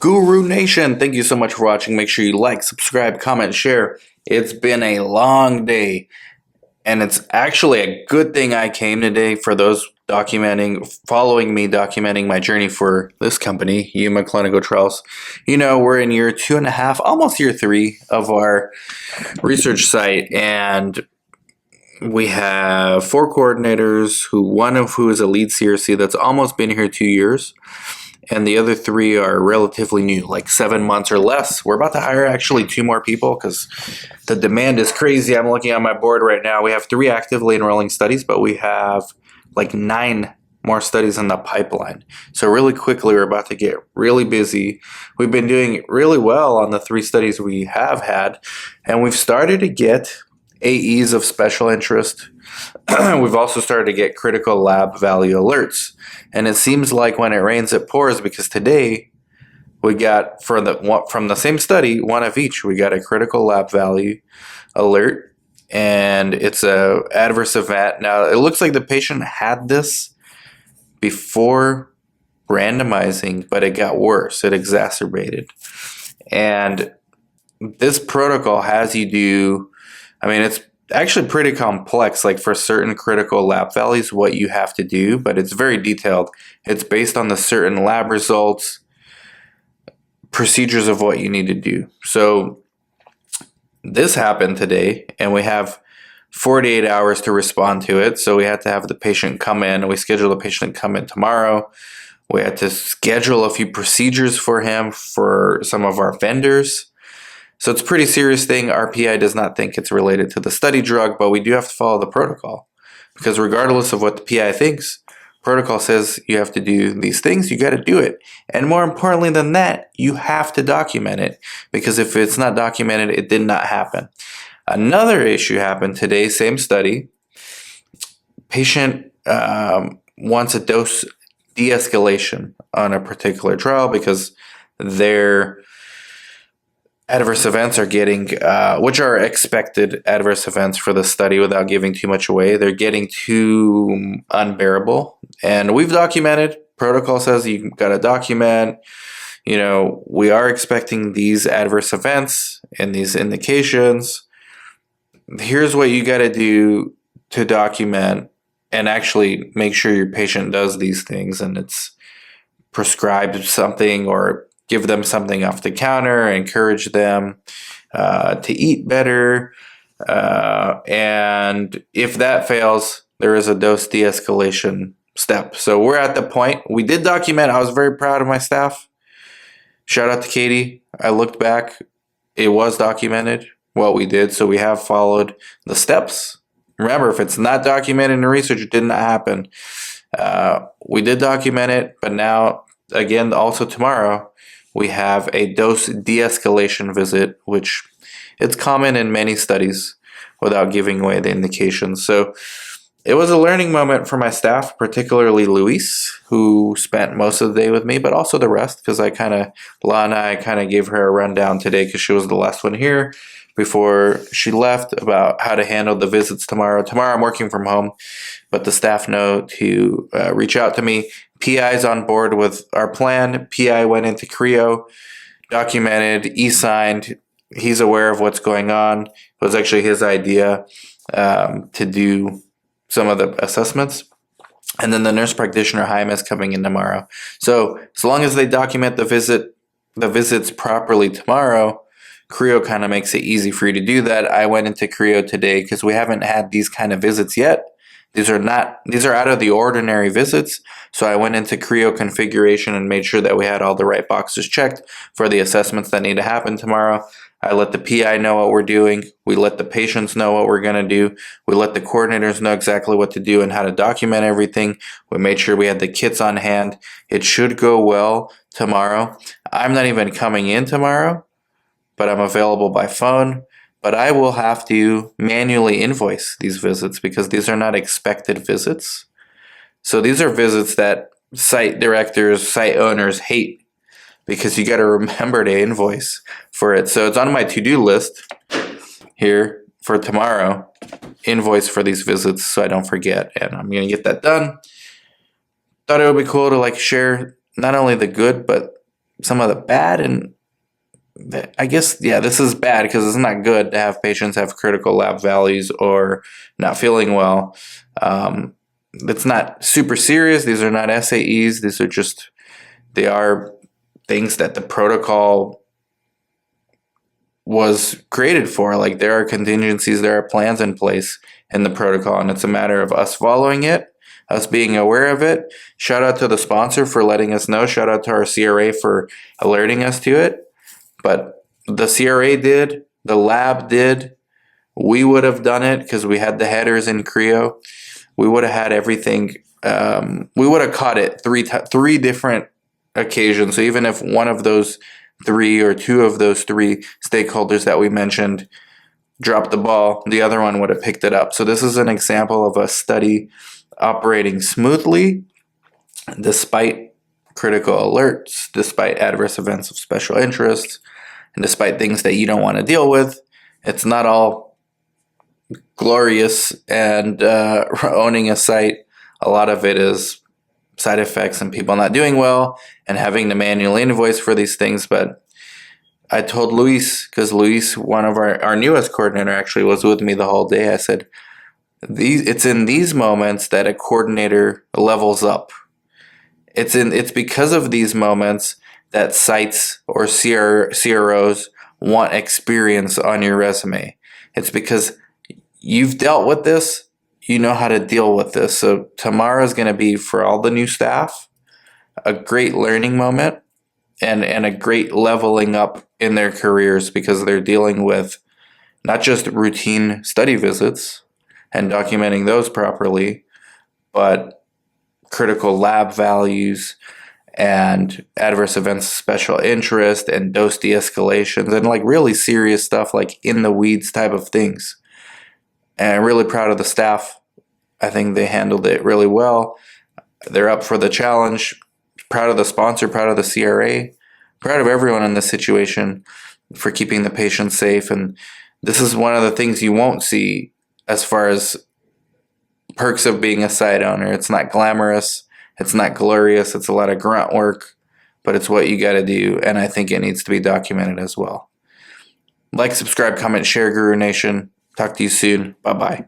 Guru Nation, thank you so much for watching. Make sure you like, subscribe, comment, share. It's been a long day, and it's actually a good thing I came today for those following me documenting my journey for this company, Yuma Clinical Trials. You know, we're in year 2.5, almost year 3 of our research site, and we have 4 coordinators, one of who is a lead CRC that's almost been here 2 years. And the other 3 are relatively new, like 7 months or less. We're about to hire actually 2 more people because the demand is crazy. I'm looking on my board right now. We have 3 actively enrolling studies, but we have like 9 more studies in the pipeline. So really quickly, we're about to get really busy. We've been doing really well on the 3 studies we have had, and we've started to get AEs of special interest. We've also started to get critical lab value alerts. And it seems like when it rains, it pours, because today we got, from the same study, 1 of each. We got a critical lab value alert, and it's a adverse event. Now, it looks like the patient had this before randomizing, but it got worse. It exacerbated. And this protocol has you do, it's actually pretty complex, like for certain critical lab values, what you have to do, but it's very detailed. It's based on the certain lab results, procedures of what you need to do. So this happened today, and we have 48 hours to respond to it. So we had to have the patient come in. We scheduled the patient to come in tomorrow. We had to schedule a few procedures for him for some of our vendors. So it's a pretty serious thing. Our PI does not think it's related to the study drug, but we do have to follow the protocol, because regardless of what the PI thinks, protocol says you have to do these things, you got to do it. And more importantly than that, you have to document it, because if it's not documented, it did not happen. Another issue happened today, same study. Patient wants a dose de-escalation on a particular trial because their adverse events are getting, which are expected adverse events for the study without giving too much away, they're getting too unbearable. And we've documented, protocol says you got to document, we are expecting these adverse events and these indications. Here's what you got to do to document and actually make sure your patient does these things, and it's prescribed something or give them something off the counter, encourage them to eat better. And if that fails, there is a dose de-escalation step. So we're at the point. We did document. I was very proud of my staff. Shout out to Katie. I looked back. It was documented what we did. So we have followed the steps. Remember, if it's not documented in the research, it did not happen. We did document it, but now, again, also tomorrow, we have a dose de-escalation visit, which it's common in many studies without giving away the indications. So it was a learning moment for my staff, particularly Luis, who spent most of the day with me, but also the rest, because Lana, I kind of gave her a rundown today because she was the last one here before she left about how to handle the visits tomorrow. Tomorrow I'm working from home, but the staff know to reach out to me. PI's on board with our plan. PI went into Creo, documented, e-signed. He's aware of what's going on. It was actually his idea to do some of the assessments. And then the nurse practitioner, Jaime, is coming in tomorrow. So as long as they document the visits properly tomorrow, Creo kind of makes it easy for you to do that. I went into Creo today because we haven't had these kind of visits yet. These are out of the ordinary visits. So I went into Creo configuration and made sure that we had all the right boxes checked for the assessments that need to happen tomorrow. I let the PI know what we're doing. We let the patients know what we're going to do. We let the coordinators know exactly what to do and how to document everything. We made sure we had the kits on hand. It should go well tomorrow. I'm not even coming in tomorrow, but I'm available by phone. But I will have to manually invoice these visits because these are not expected visits. So these are visits that site directors, site owners hate because you got to remember to invoice for it. So it's on my to-do list here for tomorrow, invoice for these visits so I don't forget. And I'm going to get that done. Thought it would be cool to share not only the good, but some of the bad, and I guess, yeah, this is bad because it's not good to have patients have critical lab values or not feeling well. It's not super serious. These are not SAEs. These are just, they are things that the protocol was created for. Like, there are contingencies, there are plans in place in the protocol, and it's a matter of us following it, us being aware of it. Shout out to the sponsor for letting us know. Shout out to our CRA for alerting us to it. But the CRA did, the lab did. We would have done it because we had the headers in Creo. We would have had everything. We would have caught it three different occasions. So even if one of those three or two of those three stakeholders that we mentioned dropped the ball, the other one would have picked it up. So this is an example of a study operating smoothly despite critical alerts, despite adverse events of special interest, and despite things that you don't want to deal with. It's not all glorious and owning a site. A lot of it is side effects and people not doing well and having to manually invoice for these things. But I told Luis, because Luis, one of our newest coordinator, actually was with me the whole day. I said, it's in these moments that a coordinator levels up. It's because of these moments that sites or CROs want experience on your resume. It's because you've dealt with this, you know how to deal with this. So tomorrow is going to be, for all the new staff, a great learning moment and a great leveling up in their careers, because they're dealing with not just routine study visits and documenting those properly, but critical lab values and adverse events of special interest and dose de-escalations and like really serious stuff, like in the weeds type of things. And I'm really proud of the staff. I think they handled it really well. They're up for the challenge. Proud of the sponsor, proud of the CRA, proud of everyone in this situation for keeping the patient safe. And this is one of the things you won't see as far as perks of being a site owner. It's not glamorous. It's not glorious. It's a lot of grunt work, but it's what you got to do. And I think it needs to be documented as well. Like, subscribe, comment, share, Guru Nation. Talk to you soon. Bye-bye.